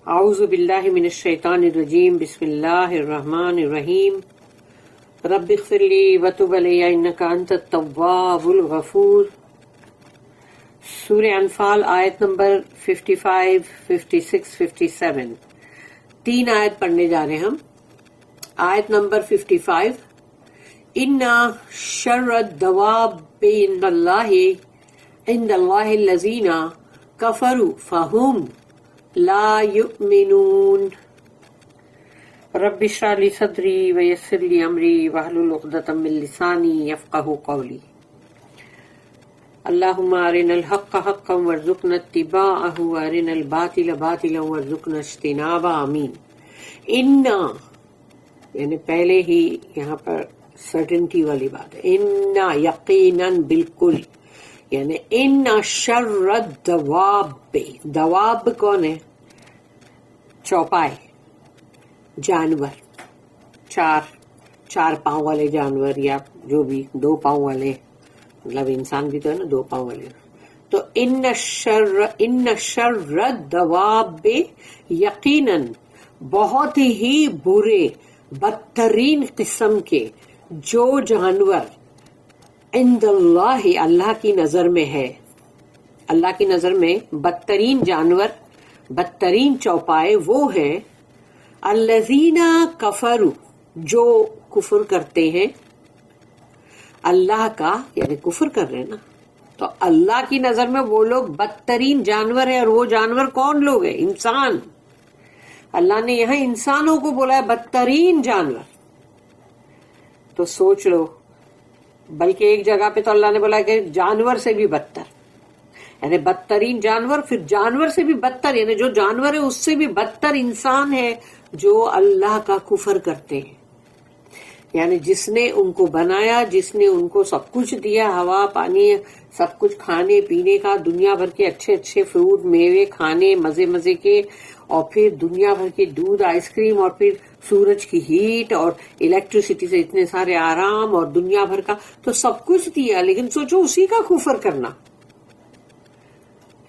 اعوذ باللہ من الشیطان الرجیم بسم اللہ الرحمن الرحیم رب اغفر لی وتب علی انک انت التواب الغفور. سورہ انفال آیت نمبر 55, 56, 57. 3 آیت پڑھنے جا رہے ہیں ہم. آیت نمبر 55. اِنَّ شَرَّ الدَّوَابِّ عِندَ اللَّهِ الَّذِينَ كَفَرُوا فَهُمْ لا يؤمنون. رب اشرح لي صدري ويسر لي امري واحلل عقدة من لساني يفقهوا قولي. اللهم ارنا الحق حقا وارزقنا اتباعه وارنا الباطل باطلا وارزقنا اجتنابه. آمین. انا یعنی پہلے ہی یہاں پر سرٹنٹی والی بات ہے. انا یقیناً بالکل، یعنی ان شر الدواب. دواب کون ہے؟ چوپائے جانور، چار پاؤں والے جانور یا جو بھی 2 پاؤں والے، مطلب انسان بھی تو ہے نا 2 پاؤں والے. تو ان شر الدواب یقیناً بہت ہی برے بدترین قسم کے جو جانور عند اللہ اللہ کی نظر میں ہے، اللہ کی نظر میں بدترین جانور، بدترین چوپائے وہ ہیں الذین کفروا، جو کفر کرتے ہیں اللہ کا، یعنی کفر کر رہے ہیں نا. تو اللہ کی نظر میں وہ لوگ بدترین جانور ہیں. اور وہ جانور کون لوگ ہیں؟ انسان. اللہ نے یہاں انسانوں کو بولا ہے بدترین جانور. تو سوچ لو، بلکہ ایک جگہ پہ تو اللہ نے بولا کہ جانور سے بھی بدتر، یعنی بدترین جانور، پھر جانور سے بھی بدتر، یعنی جو جانور ہے اس سے بھی بدتر انسان ہے جو اللہ کا کفر کرتے ہیں. یعنی جس نے ان کو بنایا، جس نے ان کو سب کچھ دیا، ہوا پانی سب کچھ کھانے پینے کا، دنیا بھر کے اچھے اچھے فروٹ میوے کھانے مزے مزے کے، اور پھر دنیا بھر کے دودھ آئس کریم، اور پھر سورج کی ہیٹ اور الیکٹریسٹی سے اتنے سارے آرام اور دنیا بھر کا، تو سب کچھ دیا. لیکن سوچو اسی کا کفر کرنا،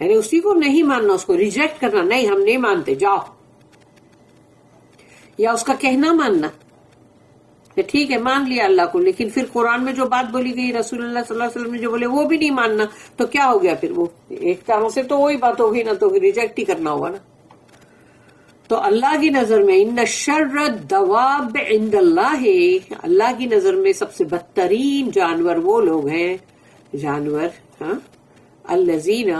یعنی اسی کو نہیں ماننا، اس کو ریجیکٹ کرنا، نہیں ہم نہیں مانتے جاؤ، یا اس کا کہنا ماننا کہ ٹھیک ہے مان لیا اللہ کو، لیکن پھر قرآن میں جو بات بولی گئی، رسول اللہ صلی اللہ علیہ وسلم نے جو بولے وہ بھی نہیں ماننا. تو کیا ہو گیا پھر؟ وہ ایک طرح سے تو وہی بات ہوگی نا، تو ریجیکٹ ہی کرنا ہوگا نا. تو اللہ کی نظر میں ان شر الدواب عند اللہ، اللہ کی نظر میں سب سے بدترین جانور وہ لوگ ہیں، جانور الذین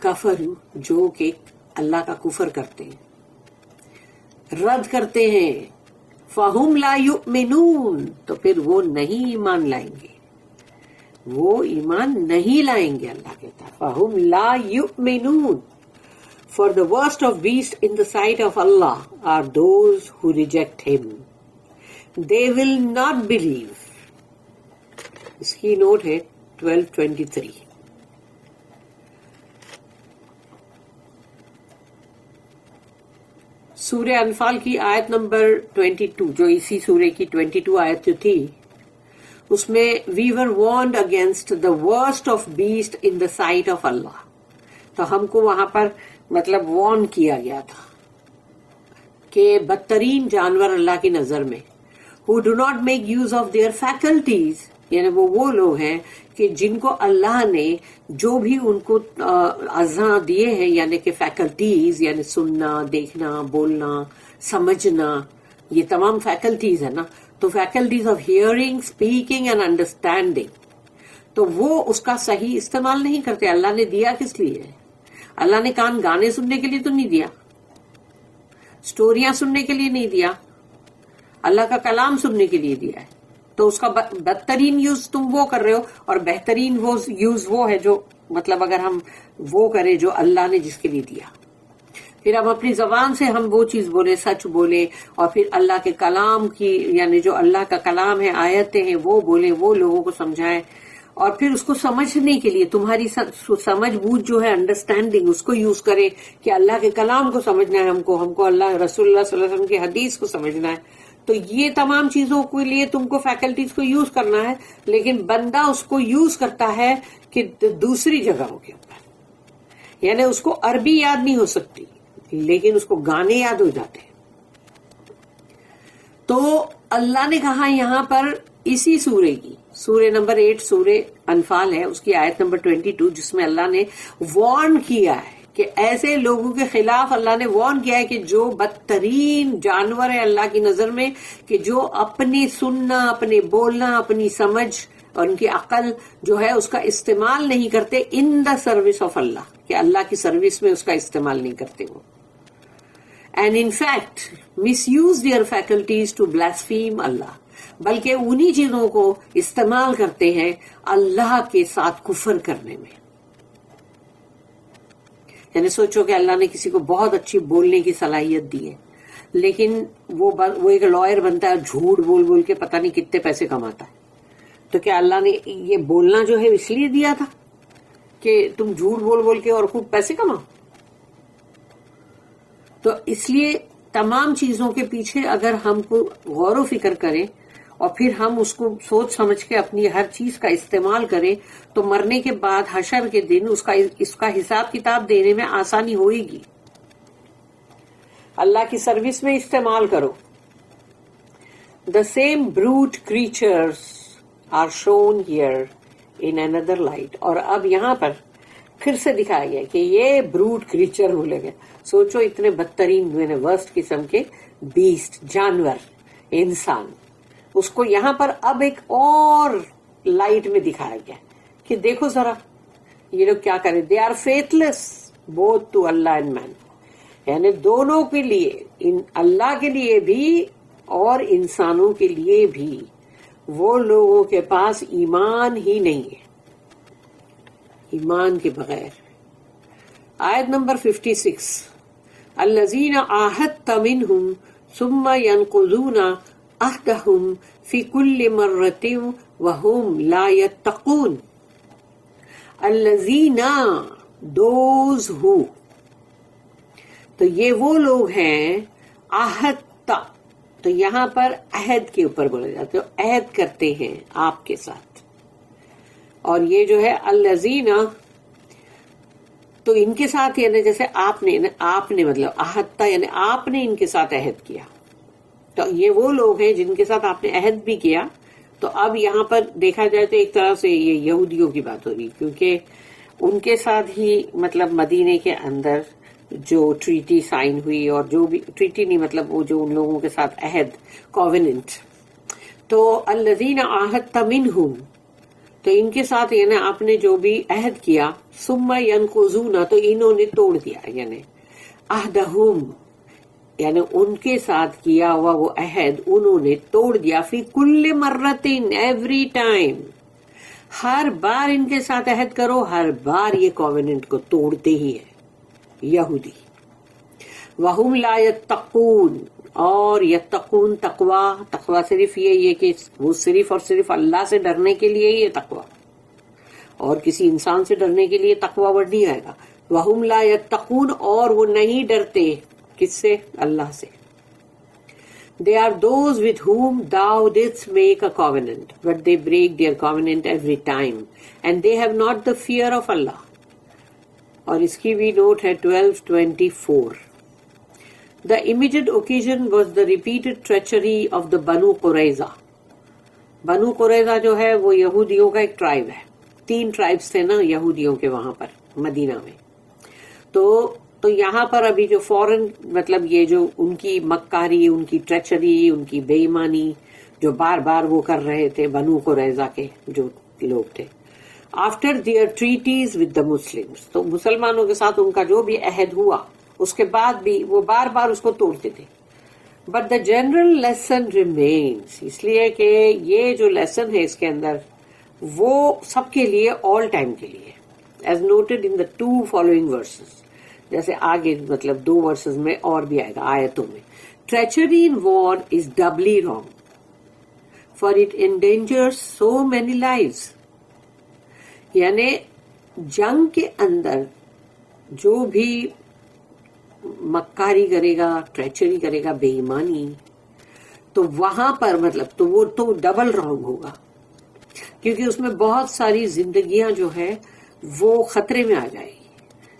کفروا، جو کہ اللہ کا کفر کرتے ہیں، رد کرتے ہیں. فَهُمْ لَا يُؤْمِنُونَ، تو پھر وہ نہیں ایمان لائیں گے، وہ ایمان نہیں لائیں گے. اللہ کہتا ہے فَهُمْ لَا يُؤْمِنُونَ. For the worst of beasts in the sight of Allah are those who reject Him. They will not believe. اس کی نوٹ ہے 1223. سورہ انفال کی آیت نمبر 22، جو اسی سورہ کی 22 آیت جو تھی، اس میں we were warned against the worst of beast in the sight of Allah. تو ہم کو وہاں پر مطلب وارن کیا گیا تھا کہ بدترین جانور اللہ کی نظر میں who do not make use of their faculties، یعنی وہ لوگ ہیں کہ جن کو اللہ نے جو بھی ان کو اعضاء دیے ہیں، یعنی کہ فیکلٹیز، یعنی سننا، دیکھنا، بولنا، سمجھنا، یہ تمام فیکلٹیز ہے نا. تو faculties of hearing, speaking and understanding, تو وہ اس کا صحیح استعمال نہیں کرتے. اللہ نے دیا کس لیے؟ اللہ نے کان گانے سننے کے لیے تو نہیں دیا، سٹوریاں سننے کے لیے نہیں دیا، اللہ کا کلام سننے کے لیے دیا ہے. تو اس کا بدترین یوز تم وہ کر رہے ہو، اور بہترین وہ یوز وہ ہے جو مطلب اگر ہم وہ کریں جو اللہ نے جس کے لیے دیا. پھر ہم اپنی زبان سے ہم وہ چیز بولے، سچ بولے، اور پھر اللہ کے کلام کی، یعنی جو اللہ کا کلام ہے، آیتیں ہیں، وہ بولے، وہ لوگوں کو سمجھائیں. اور پھر اس کو سمجھنے کے لیے تمہاری سمجھ بوجھ جو ہے، انڈرسٹینڈنگ، اس کو یوز کرے کہ اللہ کے کلام کو سمجھنا ہے، ہم کو اللہ رسول اللہ صلی اللہ علیہ وسلم کی حدیث کو سمجھنا ہے. تو یہ تمام چیزوں کے لیے تم کو فیکلٹیز کو یوز کرنا ہے. لیکن بندہ اس کو یوز کرتا ہے کہ دوسری جگہوں کے اوپر، یعنی اس کو عربی یاد نہیں ہو سکتی، لیکن اس کو گانے یاد ہو جاتے ہیں. تو اللہ نے کہا یہاں پر اسی سورے کی، سورہ نمبر 8 سورہ انفال ہے، اس کی آیت نمبر 22، جس میں اللہ نے وارن کیا ہے کہ ایسے لوگوں کے خلاف اللہ نے وارن کیا ہے کہ جو بدترین جانور ہے اللہ کی نظر میں، کہ جو اپنی سننا، اپنے بولنا، اپنی سمجھ اور ان کی عقل جو ہے اس کا استعمال نہیں کرتے ان دا سروس آف اللہ، کہ اللہ کی سروس میں اس کا استعمال نہیں کرتے وہ. And in fact misuse their faculties to blaspheme Allah, بلکہ انہی چیزوں کو استعمال کرتے ہیں اللہ کے ساتھ کفر کرنے میں. یعنی سوچو کہ اللہ نے کسی کو بہت اچھی بولنے کی صلاحیت دی ہے، لیکن وہ ایک لائر بنتا ہے، جھوٹ بول بول کے پتہ نہیں کتنے پیسے کماتا ہے. تو کیا اللہ نے یہ بولنا جو ہے اس لیے دیا تھا کہ تم جھوٹ بول بول کے اور خوب پیسے کماؤ؟ تو اس لیے تمام چیزوں کے پیچھے اگر ہم کو غور و فکر کریں اور پھر ہم اس کو سوچ سمجھ کے اپنی ہر چیز کا استعمال کریں تو مرنے کے بعد حشر کے دن اس کا حساب کتاب دینے میں آسانی ہوئے گی. اللہ کی سروس میں استعمال کرو. The same brute creatures are shown here in another light. اور اب یہاں پر پھر سے دکھایا گیا کہ یہ بروٹ کریچر بولے گئے. سوچو اتنے بدترین ورسٹ قسم کے بیسٹ، جانور، انسان، اس کو یہاں پر اب ایک اور لائٹ میں دکھایا گیا کہ دیکھو ذرا یہ لوگ کیا کریں. They are faithless both to Allah and man, یعنی دونوں کے لیے، اللہ کے لیے بھی اور انسانوں کے لیے بھی، وہ لوگوں کے پاس ایمان ہی نہیں ہے، ایمان کے بغیر. آیت نمبر 56، الذین عاہدت منہم ثم ینقضون عہدہم فی کل مرۃ وہم لا یتقون. الذین، دوز ہو، تو یہ وہ لوگ ہیں، عہدت، تو یہاں پر عہد کے اوپر بولے جاتے ہیں، عہد کرتے ہیں آپ کے ساتھ. اور یہ جو ہے الذین، تو ان کے ساتھ یعنی جیسے آپ نے مطلب عہدتا یعنی آپ نے ان کے ساتھ عہد کیا. تو یہ وہ لوگ ہیں جن کے ساتھ آپ نے عہد بھی کیا. تو اب یہاں پر دیکھا جائے تو ایک طرح سے یہ یہودیوں کی بات ہو رہی، کیونکہ ان کے ساتھ ہی مطلب مدینے کے اندر جو ٹریٹی سائن ہوئی، اور جو بھی ٹریٹی نہیں مطلب وہ جو ان لوگوں کے ساتھ عہد، کووننٹ. تو الذین عاہدت منہم، تو ان کے ساتھ یعنی آپ نے جو بھی عہد کیا، ثم ینقضون، تو انہوں نے توڑ دیا، یعنی عہدہم یعنی ان کے ساتھ کیا ہوا وہ عہد انہوں نے توڑ دیا. فی کل مرتن، ایوری ٹائم، ہر بار ان کے ساتھ عہد کرو، ہر بار یہ کووننٹ کو توڑتے ہی ہے یہودی. وہم لا یتقون، اور یتقون تقوی صرف یہ کہ وہ صرف اور صرف اللہ سے ڈرنے کے لیے یہ تقوی، اور کسی انسان سے ڈرنے کے لیے تقوی ورڈ نہیں آئے گا. وہم لا یتقون، اور وہ نہیں ڈرتے کس سے؟ اللہ سے. They are those with whom thou didst make a covenant, but they break their covenant every time, and they have not the fear of Allah. اور اس کی بھی نوٹ ہے 12:24. The immediate occasion was the repeated treachery of the Banu Qurayza. بنو قریظہ جو ہے وہ یہودیوں کا ایک ٹرائب ہے. 3 ٹرائبس تھے نا یہودیوں کے وہاں پر مدینہ میں. تو یہاں پر ابھی جو فوراً مطلب یہ جو ان کی مکاری، ان کی ٹریچری، ان کی بے ایمانی جو بار بار وہ کر رہے تھے بنو قریظہ کے جو لوگ تھے، after their treaties with the Muslims, تو مسلمانوں کے ساتھ ان کا جو بھی عہد ہوا اس کے بعد بھی وہ بار بار اس کو توڑتے تھے. But the general lesson remains, اس لیے کہ یہ جو لیسن ہے اس کے اندر وہ سب کے لیے، آل ٹائم کے لیے، ایز نوٹڈ ان دا 2 فالوئنگ ورسز، جیسے آگے مطلب 2 ورسز میں اور بھی آئے گا آیتوں میں. Treachery in war is doubly wrong for it endangers so many lives. یعنی جنگ کے اندر جو بھی مکاری کرے گا، ٹریچری کرے گا، بے ایمانی، تو وہاں پر مطلب تو وہ تو ڈبل رانگ ہوگا، کیونکہ اس میں بہت ساری زندگیاں جو ہے وہ خطرے میں آ جائے گی.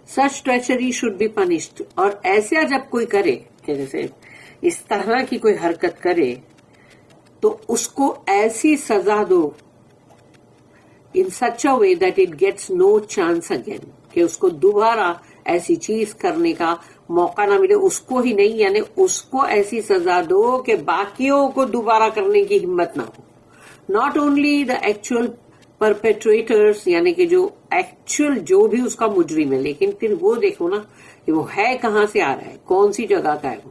Such treachery should be punished. اور ایسا جب کوئی کرے کہ جیسے اس طرح کی کوئی حرکت کرے تو اس کو ایسی سزا دو in such a way that it gets no chance again, کہ اس کو دوبارہ ایسی چیز کرنے کا موقع نہ ملے. اس کو ہی نہیں یعنی اس کو ایسی سزا دو کہ باقیوں کو دوبارہ کرنے کی ہمت نہ ہو. Not only the actual perpetrators یعنی کہ جو ایکچوئل جو بھی اس کا مجرم ہے, لیکن پھر وہ دیکھو نا کہ وہ ہے کہاں سے آ رہا ہے, کون سی جگہ کا ہے, وہ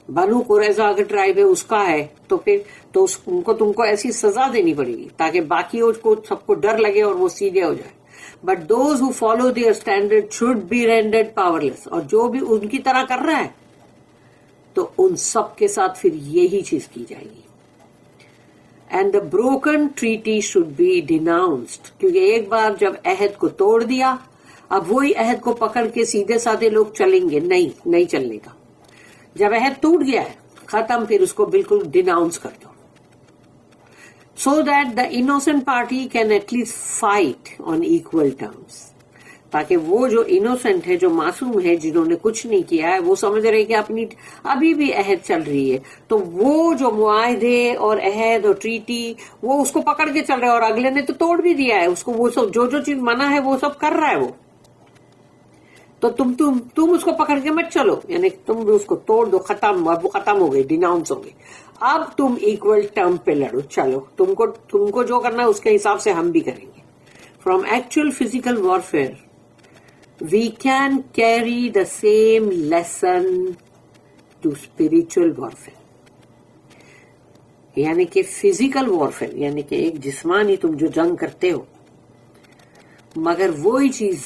بنو قریظہ اگر ٹرائب ہے اس کا ہے تو پھر تو ان کو تم کو ایسی سزا دینی پڑے گی تاکہ باقیوں کو سب کو ڈر لگے اور وہ سیدھے ہو جائے. But those who follow their standard should be rendered powerless. اور جو بھی ان کی طرح کر رہا ہے تو ان سب کے ساتھ پھر یہی چیز کی جائے گی. And the broken treaty should be denounced, کیونکہ ایک بار جب عہد کو توڑ دیا اب وہی عہد کو پکڑ کے سیدھے سادھے لوگ چلیں گے نہیں چلنے کا. جب عہد ٹوٹ گیا ہے ختم, پھر اس کو بالکل ڈیناؤنس کر دو. So that the innocent party can at least fight on equal terms, تاکہ وہ جو انوسینٹ ہے, جو معصوم ہے, جنہوں نے کچھ نہیں کیا ہے, وہ سمجھ رہے کہ اپنی ابھی بھی عہد چل رہی ہے, تو وہ جو معاہدے اور عہد اور ٹریٹی وہ اس کو پکڑ کے چل رہے ہیں, اور اگلے نے تو توڑ بھی دیا ہے اس کو, وہ سب جو چیز منع ہے وہ سب کر رہا ہے وہ, تو تم اس کو پکڑ کے مت چلو, یعنی تم بھی اس کو توڑ دو, ختم, اب وہ ختم ہو گئے, ڈیناؤنس ہو گئے. اب تم ایکول ٹرم پہ لڑو, چلو تم کو جو کرنا ہے اس کے حساب سے ہم بھی کریں گے. From actual physical warfare we can carry the same lesson to spiritual warfare. یعنی کہ فزیکل وارفیئر یعنی کہ ایک جسمانی تم جو جنگ کرتے ہو, مگر وہی چیز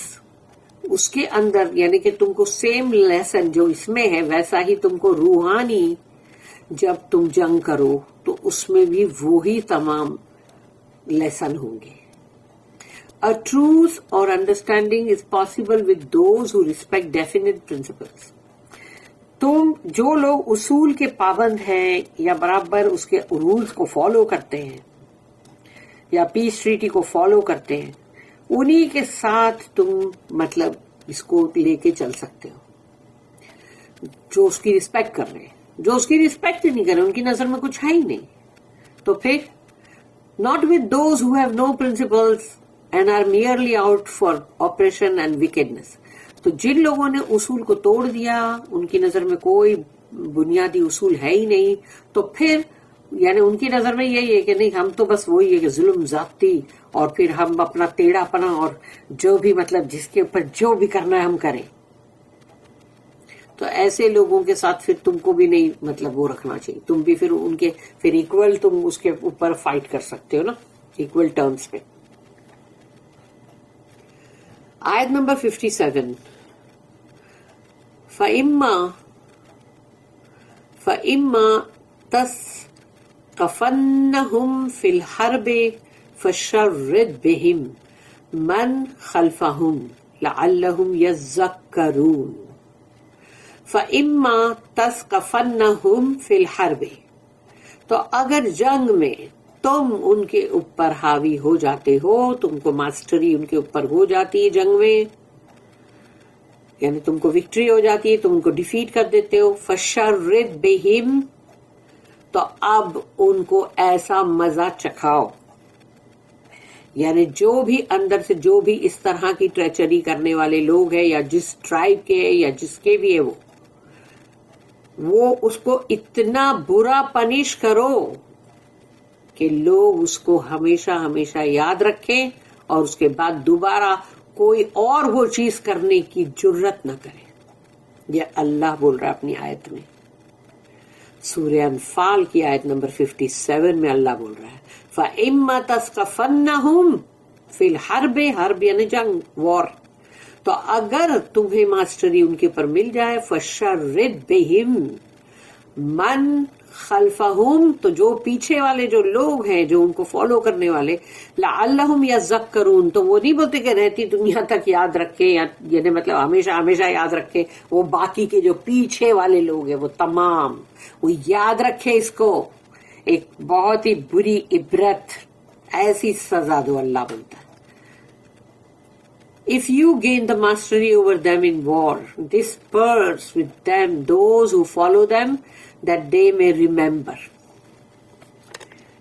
اس کے اندر یعنی کہ تم کو سیم لیسن جو اس میں ہے ویسا ہی تم کو روحانی جب تم جنگ کرو تو اس میں بھی وہی تمام لیسن ہوں گے. A truth or understanding is possible with those who respect definite principles. تم جو لوگ اصول کے پابند ہیں یا برابر اس کے رولز کو فالو کرتے ہیں یا پیس ٹریٹی کو فالو کرتے ہیں, انہی کے ساتھ تم مطلب اس کو لے کے چل سکتے ہو. جو اس کی رسپیکٹ کر رہے ہیں, جو اس کی رسپیکٹ نہیں کر رہے, ان کی نظر میں کچھ ہے ہی نہیں, تو پھر not with those who have no principles and are merely out for oppression and wickedness. تو جن لوگوں نے اصول کو توڑ دیا, ان کی نظر میں کوئی بنیادی اصول ہے ہی نہیں, تو پھر یعنی ان کی نظر میں یہی ہے کہ نہیں ہم تو بس وہی ہے کہ ظلم زیادتی, اور پھر ہم اپنا ٹیڑھا پنا اور جو بھی مطلب جس کے اوپر جو بھی کرنا ہے ہم کریں. تو ایسے لوگوں کے ساتھ پھر تم کو بھی نہیں مطلب وہ رکھنا چاہیے, تم بھی پھر ان کے پھر ایکول تم اس کے اوپر فائٹ کر سکتے ہو نا, ایکول ٹرمز پہ. آیت نمبر 57, فَإِمَّا تَثْقَفَنَّهُمْ فِي الْحَرْبِ فَشَرِّدْ بِهِمْ مَنْ خَلْفَهُمْ لَعَلَّهُمْ يَذَّكَّرُونَ. فَإِمَّا تَثْقَفَنَّهُمْ فِي الْحَرْبِ, تو اگر جنگ میں تم ان کے اوپر حاوی ہو جاتے ہو, تم کو ماسٹری ان کے اوپر ہو جاتی ہے جنگ میں, یعنی تم کو وکٹری ہو جاتی ہے, تم ان کو ڈیفیٹ کر دیتے ہو. فَشَرِّدْ بِهِمْ, تو اب ان کو ایسا مزہ چکھاؤ, یعنی جو بھی اندر سے جو بھی اس طرح کی ٹریچری کرنے والے لوگ ہیں یا جس ٹرائب کے یا جس کے بھی ہے وہ اس کو اتنا برا پنش کرو کہ لوگ اس کو ہمیشہ ہمیشہ یاد رکھیں اور اس کے بعد دوبارہ کوئی اور وہ چیز کرنے کی جرت نہ کرے. یہ اللہ بول رہا ہے اپنی آیت میں, سورہ انفال کی آیت نمبر 57 میں اللہ بول رہا ہے فَإِمَّا تَثْقَفَنَّهُمْ فِي الْحَرْبِ, حرب یعنی جنگ, وار, تو اگر تمہیں ماسٹری ان کے پر مل جائے, فَشَرِّدْ بِهِمْ مَنْ خَلْفَهُمْ, تو جو پیچھے والے جو لوگ ہیں جو ان کو فالو کرنے والے, لَعَلَّهُمْ يَذَّكَّرُونَ, تو وہ نہیں بولتے کہ رہتی دنیا تک یاد رکھے, یعنی مطلب ہمیشہ ہمیشہ یاد رکھے, وہ باقی کے جو پیچھے والے لوگ ہیں وہ تمام وہ یاد رکھے اس کو, ایک بہت ہی بری عبرت, ایسی سزا دو, اللہ بولتا ہے If you gain the mastery over them in war, disperse with them those who follow them, that they may remember.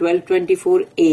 1224A,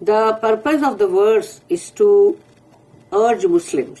The purpose of the verse is to urge Muslims,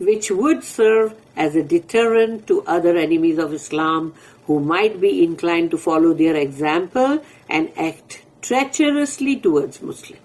which would serve as a deterrent to other enemies of Islam who might be inclined to follow their example and act treacherously towards Muslims.